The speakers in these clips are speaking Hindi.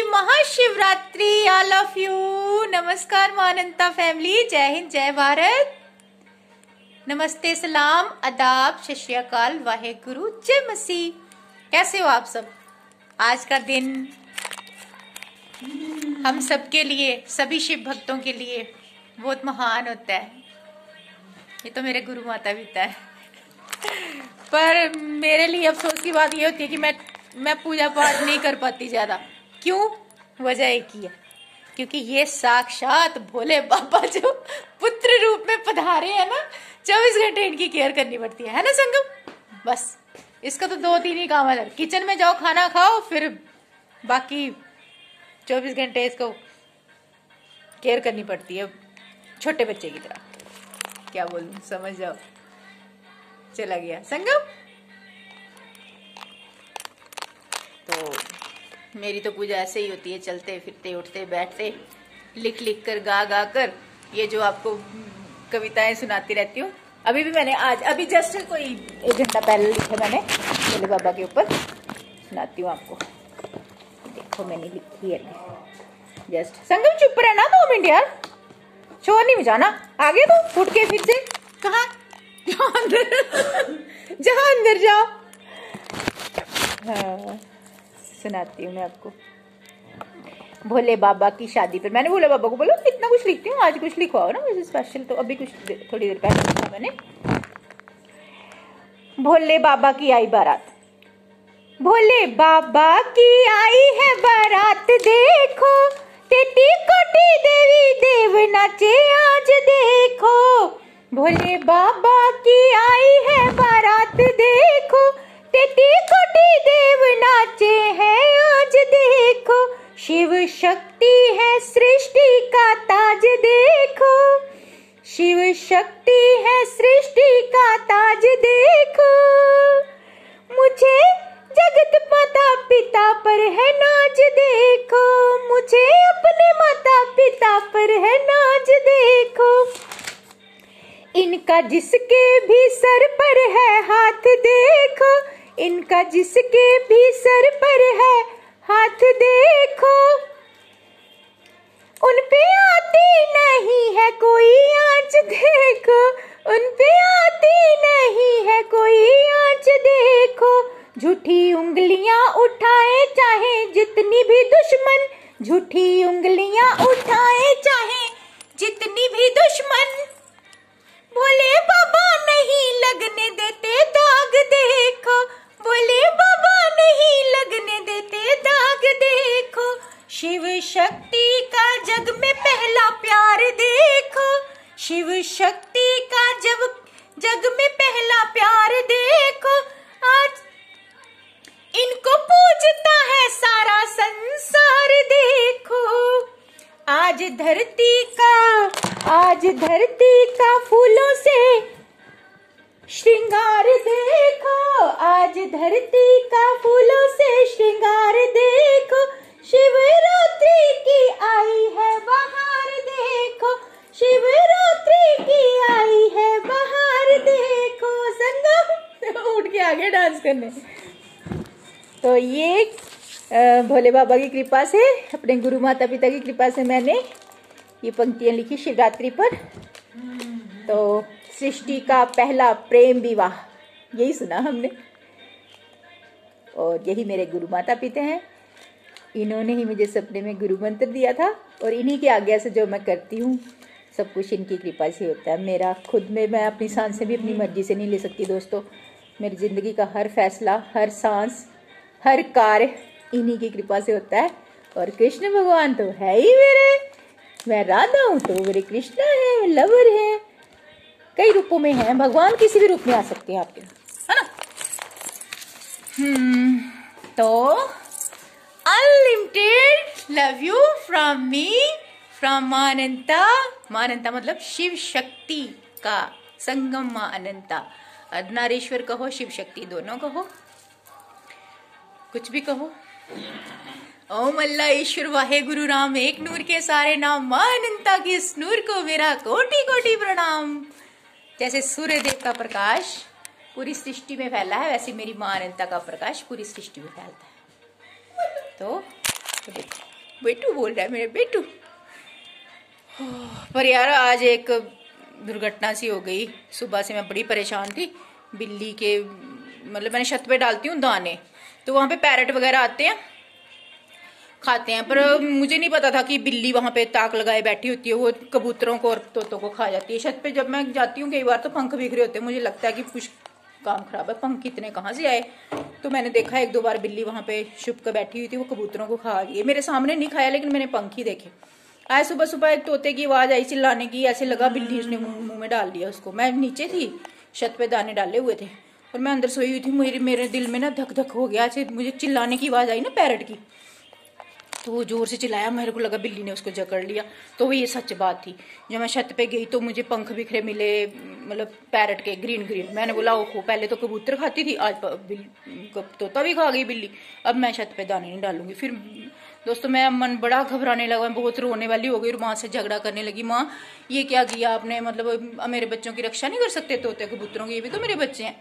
Mahashivratri all of you. नमस्कार मानंता फैमिली, जय हिंद जय भारत, नमस्ते सलाम आदाब सत श्री अकाल, वाहेगुरु जय मसीह। कैसे हो आप सब? आज का दिन हम सबके लिए, सभी शिव भक्तों के लिए बहुत महान होता है। ये तो मेरे गुरु माता पिता है, पर मेरे लिए अफसोस की बात ये होती है कि मैं पूजा पाठ नहीं कर पाती ज्यादा। क्यों? वजह एक ही है, क्योंकि ये साक्षात भोले बाबा जो पुत्र रूप में पधारे हैं ना, 24 घंटे इनकी केयर करनी पड़ती है ना संगम। बस इसका तो 2-3 ही काम है, किचन में जाओ खाना खाओ, फिर बाकी 24 घंटे इसको केयर करनी पड़ती है, छोटे बच्चे की तरह। क्या बोलूं, समझ जाओ। चला गया संगम। तो मेरी तो पूजा ऐसे ही होती है, चलते फिरते उठते बैठते, लिख लिख कर गा गा कर, ये जो आपको कविताएं सुनाती रहती हूँ। अभी भी मैंने अभी जस्ट कोई 1 घंटा पहले लिखे मैंने भोले बाबा के ऊपर, सुनाती हूँ आपको। देखो मैंने लिखी है जस्ट। संगम चुप रहना 2 मिनट यार, शोर नहीं बजाना। आगे तो उठ के फिर से कहा जहाँ अंदर जाओ। हाँ, सुनाती हूँ मैं आपको। भोले बाबा की शादी पर मैंने भोले बाबा को बोला कितना कुछ लिखती हूँ, आज कुछ लिखवाओ ना मुझे स्पेशल। तो अभी कुछ थोड़ी देर पहले लिखा मैंने। भोले बाबा की आई बारात। भोले बाबा की आई है बारात, देखो तेती कोटी देवी देव नाचे आज देखो। भोले बाबा की आई है बारात, देखो तेती कोटी देव नाचे हैं आज देखो। शिव शक्ति है सृष्टि का ताज, देखो शिव शक्ति है सृष्टि का ताज देखो। मुझे जगत माता पिता पर है नाज, देखो मुझे अपने माता पिता पर है नाज देखो। इनका जिसके भी सर पर है हाथ, देखो इनका जिसके भी सर पर है हाथ देखो। उन पे आती नहीं है कोई आँच, देखो उन पे आती नहीं है कोई आँच देखो। झूठी उंगलियां उठाए चाहे जितनी भी दुश्मन, झूठी उंगलियां उठाए चाहे जितनी भी दुश्मन, भोले बाबा नहीं लगने देते दाग देखो। भोले बाबा नहीं लगने देते दाग देखो। शिव शक्ति का जग में पहला प्यार, देखो शिव शक्ति का जग में पहला प्यार देखो। आज इनको पूजता है सारा संसार देखो। आज धरती का फूलों से श्रृंगार देखो। आज धरती का फूलों से श्रृंगार देखो। शिवरात्रि की आई है बहार, देखो शिवरात्रि की आई है बहार देखो। संगम उठ के आगे डांस करने। तो ये भोले बाबा की कृपा से, अपने गुरु माता पिता की कृपा से मैंने ये पंक्तियां लिखी शिवरात्रि पर। तो सृष्टि का पहला प्रेम विवाह, यही सुना हमने, और यही मेरे गुरु माता पिता हैं। इन्होंने ही मुझे सपने में गुरु मंत्र दिया था, और इन्हीं की आज्ञा से जो मैं करती हूँ सब कुछ इनकी कृपा से होता है। मेरा खुद में, मैं अपनी सांस से भी अपनी मर्जी से नहीं ले सकती दोस्तों। मेरी जिंदगी का हर फैसला, हर सांस, हर कार्य इन्हीं की कृपा से होता है। और कृष्ण भगवान तो है ही मेरे, मैं राधा हूँ तो मेरे कृष्ण है, लवर है, कई रूपों में है। भगवान किसी भी रूप में आ सकते हैं आपके, है ना। तो unlimited love you from me, from मां अनंता। मां अनंता मतलब शिव शक्ति का संगम, मां अनंता। अर्धनारीश्वर कहो, शिव शक्ति दोनों कहो, कुछ भी कहो। ओम अल्लाह ईश्वर वाहे गुरु राम, एक नूर के सारे नाम, मां अनंता की इस नूर को मेरा कोटि कोटि प्रणाम। जैसे सूर्य देव का प्रकाश पूरी सृष्टि में फैला है, वैसे मेरी मां अनंता का प्रकाश पूरी सृष्टि में फैलता है। तो देखो बेटू बोल रहा है, मेरे बेटू। पर यार आज एक दुर्घटना सी हो गई। सुबह से मैं बड़ी परेशान थी। बिल्ली के मतलब मैंने छत पे डालती हूँ दाने, तो वहां पे पैरट वगैरह आते हैं, खाते हैं, पर मुझे नहीं पता था कि बिल्ली वहां पे ताक लगाए बैठी होती है, वो कबूतरों को और तोतों को खा जाती है। छत पे जब मैं जाती हूँ कई बार तो पंख बिखरे होते हैं, मुझे लगता है कि कुछ काम खराब है, पंख इतने कहाँ से आए। तो मैंने देखा एक दो बार बिल्ली वहां पे छुप कर बैठी हुई थी, वो कबूतरों को खा गई। मेरे सामने नहीं खाया, लेकिन मैंने पंख ही देखे। आज सुबह सुबह एक तोते की आवाज आई चिल्लाने की, ऐसे लगा बिल्ली उसने मुंह में डाल दिया उसको। मैं नीचे थी, छत पे दाने डाले हुए थे और मैं अंदर सोई हुई थी। मेरे दिल में ना धक धक हो गया, ऐसे मुझे चिल्लाने की आवाज आई ना पैरट की, तो वो जोर से चिल्लाया, मेरे को लगा बिल्ली ने उसको जकड़ लिया। तो वो ये सच बात थी। जब मैं छत पे गई तो मुझे पंख बिखरे मिले, मतलब पैरट के ग्रीन ग्रीन। मैंने बोला ओहो, पहले तो कबूतर खाती थी, आज तोता भी खा गई बिल्ली। अब मैं छत पे दाने नहीं डालूंगी। फिर दोस्तों मैं मन बड़ा घबराने लगा, मैं बहुत रोने वाली हो गई और माँ से झगड़ा करने लगी, माँ ये क्या किया आपने, मतलब मेरे बच्चों की रक्षा नहीं कर सकते तोते कबूतरों की, ये भी तो मेरे बच्चे हैं।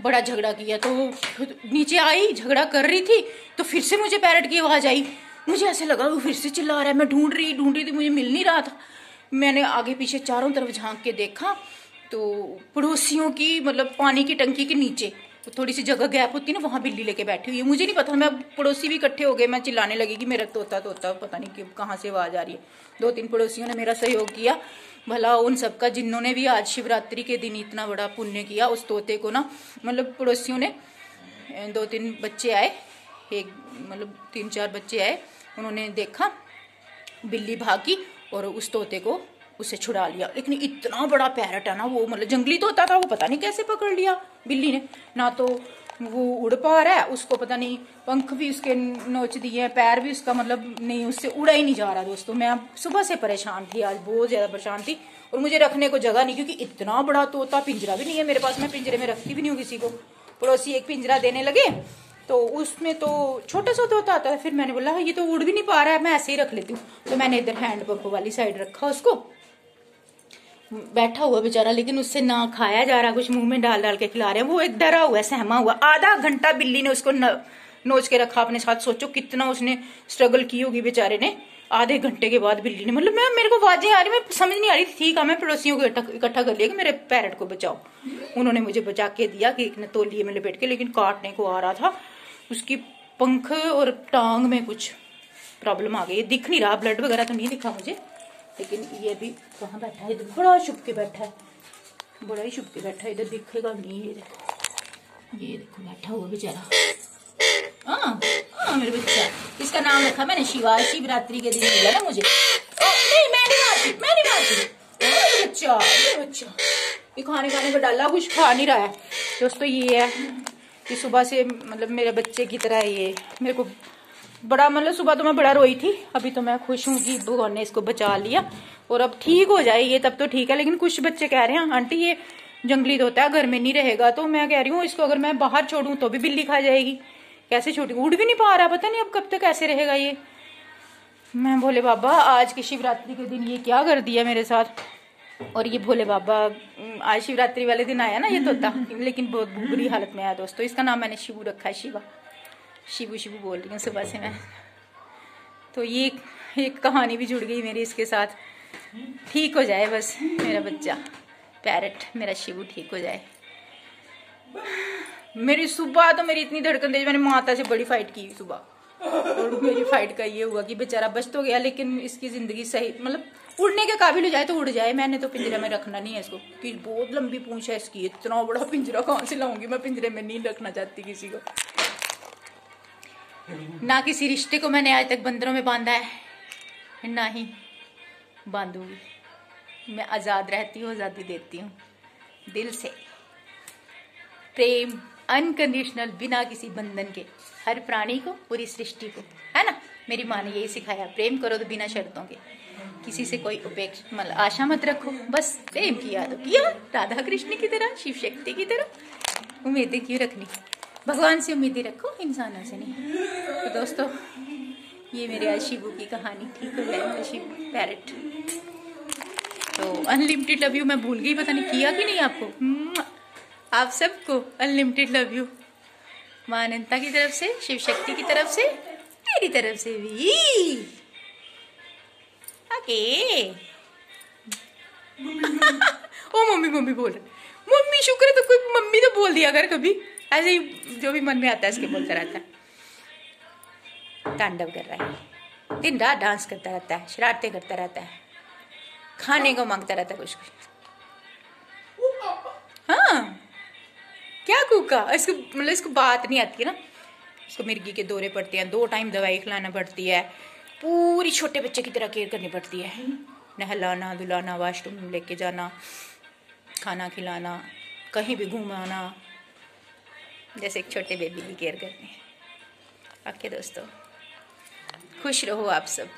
बड़ा झगड़ा किया। तो नीचे आई, झगड़ा कर रही थी, तो फिर से मुझे पैरट की आवाज आई। मुझे ऐसे लगा वो फिर से चिल्ला रहा है। मैं ढूंढ रही थी, मुझे मिल नहीं रहा था। मैंने आगे पीछे चारों तरफ झांक के देखा, तो पड़ोसियों की मतलब पानी की टंकी के नीचे थोड़ी सी जगह गैप होती है ना, वहां बिल्ली लेके बैठी हुई है। मुझे नहीं पता, मैं पड़ोसी भी इकट्ठे हो गए। मैं चिल्लाने लगी कि मेरा तोता तोता, पता नहीं कहाँ से आवाज आ रही है। 2-3 पड़ोसियों ने मेरा सहयोग किया, भला उन सबका, जिन्होंने भी आज शिवरात्रि के दिन इतना बड़ा पुण्य किया। उस तोते को ना, मतलब पड़ोसियों ने 2-3 बच्चे आए, एक मतलब 3-4 बच्चे आए, उन्होंने देखा बिल्ली भागी और उस तोते को उसे छुड़ा लिया। लेकिन इतना बड़ा पैरट है ना वो, मतलब जंगली तोता था वो, पता नहीं कैसे पकड़ लिया बिल्ली ने। ना तो वो उड़ पा रहा है, उसको पता नहीं पंख भी उसके नोच दिए हैं, पैर भी उसका मतलब नहीं, उससे उड़ा ही नहीं जा रहा। दोस्तों मैं सुबह से परेशान थी, आज बहुत ज्यादा परेशान थी। और मुझे रखने को जगह नहीं, क्योंकि इतना बड़ा तोता, पिंजरा भी नहीं है मेरे पास, मैं पिंजरे में रखती भी नहीं हूँ किसी को। पड़ोसी एक पिंजरा देने लगे तो उसमें तो छोटा सा तोता आता है। फिर मैंने बोला ये तो उड़ भी नहीं पा रहा है, मैं ऐसे ही रख लेती हूँ। तो मैंने इधर हैंड पंप वाली साइड रखा उसको, बैठा हुआ बेचारा, लेकिन उससे ना खाया जा रहा, कुछ मुंह में डाल डाल के खिला रहे हैं। वो एक डरा हुआ, सहमा हुआ। आधा घंटा बिल्ली ने उसको नोच के रखा अपने साथ। सोचो कितना उसने स्ट्रगल की होगी बेचारे ने। आधे घंटे के बाद बिल्ली ने, मतलब मेरे को आवाजें आ रही, मैं समझ नहीं आ रही थी। मैं पड़ोसियों को इकट्ठा कर लिया कि मेरे पैरट को बचाओ। उन्होंने मुझे बचा के दिया कि एक ने तौलिए में लपेट के, लेकिन काटने को आ रहा था। उसकी पंख और टांग में कुछ प्रॉब्लम आ गई, दिख नहीं रहा, ब्लड वगैरह तो नहीं दिखा मुझे। लेकिन ये भी कहाँ बैठा है, इधर बड़ा छुप के बैठा है, बड़ा ही छुप के बैठा है, इधर दिखेगा नहीं। ये देखो बैठा हुआ बेचारा। मेरे बच्चा, इसका नाम रखा मैंने शिवा। शिवरात्रि के दिन मिला ना मुझे। नहीं मैं नहीं मारती। बच्चा ये खाने को डाला, कुछ खा नहीं रहा है। दोस्तों ये है कि सुबह से मतलब मेरे बच्चे की तरह ये मेरे को बड़ा, मतलब सुबह तो मैं बड़ा रोई थी। अभी तो मैं खुश हूँ कि भगवान ने इसको बचा लिया और अब ठीक हो जाए ये, तब तो ठीक है। लेकिन कुछ बच्चे कह रहे हैं आंटी ये जंगली तोता है, घर में नहीं रहेगा। तो मैं कह रही हूँ इसको अगर मैं बाहर छोड़ूं तो भी बिल्ली खा जाएगी। कैसे छोड़ी, उड़ भी नहीं पा रहा, पता नहीं अब कब तक ऐसे रहेगा ये। मैं भोले बाबा आज की शिवरात्रि के दिन ये क्या कर दिया मेरे साथ। और ये भोले बाबा आज शिवरात्रि वाले दिन आया ना ये तोता, लेकिन बहुत बुरी हालत में आया। दोस्तों इसका नाम मैंने शिवू रखा है, शिवा। शिवू बोल रही हूँ सुबह से मैं। तो ये एक कहानी भी जुड़ गई मेरी इसके साथ। ठीक हो जाए बस मेरा बच्चा पैरट, मेरा शिवू ठीक हो जाए। मेरी सुबह तो मेरी इतनी धड़कन थी, मैंने माता से बड़ी फाइट की सुबह। और मेरी फाइट का ये हुआ कि बेचारा बच तो गया, लेकिन इसकी जिंदगी सही मतलब उड़ने के काबिल हो जाए तो उड़ जाए। मैंने तो पिंजरे में रखना नहीं है इसको, कि बहुत लंबी पूंछ है इसकी, इतना बड़ा पिंजरा कहाँ से लाऊंगी मैं। पिंजरे में नहीं रखना चाहती किसी को, ना किसी रिश्ते को मैंने आज तक बंदरों में बांधा है, ना ही बांधूंगी। मैं आजाद रहती हूँ, आजादी देती हूँ दिल से। प्रेम अनकंडीशनल, बिना किसी बंधन के, हर प्राणी को, पूरी सृष्टि को, है ना। मेरी माँ ने यही सिखाया, प्रेम करो तो बिना शर्तों के, किसी से कोई उपेक्षा मतलब आशा मत रखो, बस प्रेम किया तो किया, राधा कृष्ण की तरह, शिव शक्ति की तरह। उम्मीदें क्यों रखनी, भगवान से उम्मीदें रखो, इंसानों से नहीं। तो दोस्तों ये मेरे आज शिवू की कहानी। ठीक हो जाए मेरा शिव पैरट। तो अनलिमिटेड लव यू मैं भूल गई, पता नहीं किया कि नहीं आपको। आप सबको अनलिमिटेड लव यू, मां अनंता की तरफ से, शिव शक्ति की तरफ से, मेरी तरफ से भी। ओके। ओ मम्मी मम्मी बोल रहे, मम्मी शुक्र है तो कोई मम्मी तो बोल दिया अगर कभी, ऐसे ही जो भी मन में आता है इसके बोलता रहता है। तांडव कर रहा है, दिन रात डांस करता रहता है, शरारतें करता रहता है, खाने को मांगता रहता है कुछ कुछ। हाँ क्या कूका, इसको मतलब इसको बात नहीं आती है ना, इसको मिर्गी के दौरे पड़ते हैं, 2 टाइम दवाई खिलाना पड़ती है, पूरी छोटे बच्चे की तरह केयर करनी पड़ती है, नहलाना धुलाना, वॉशरूम लेके जाना, खाना खिलाना, कहीं भी घुमाना, जैसे एक छोटे बेबी की केयर करते हैं। ओके दोस्तों, खुश रहो आप सब।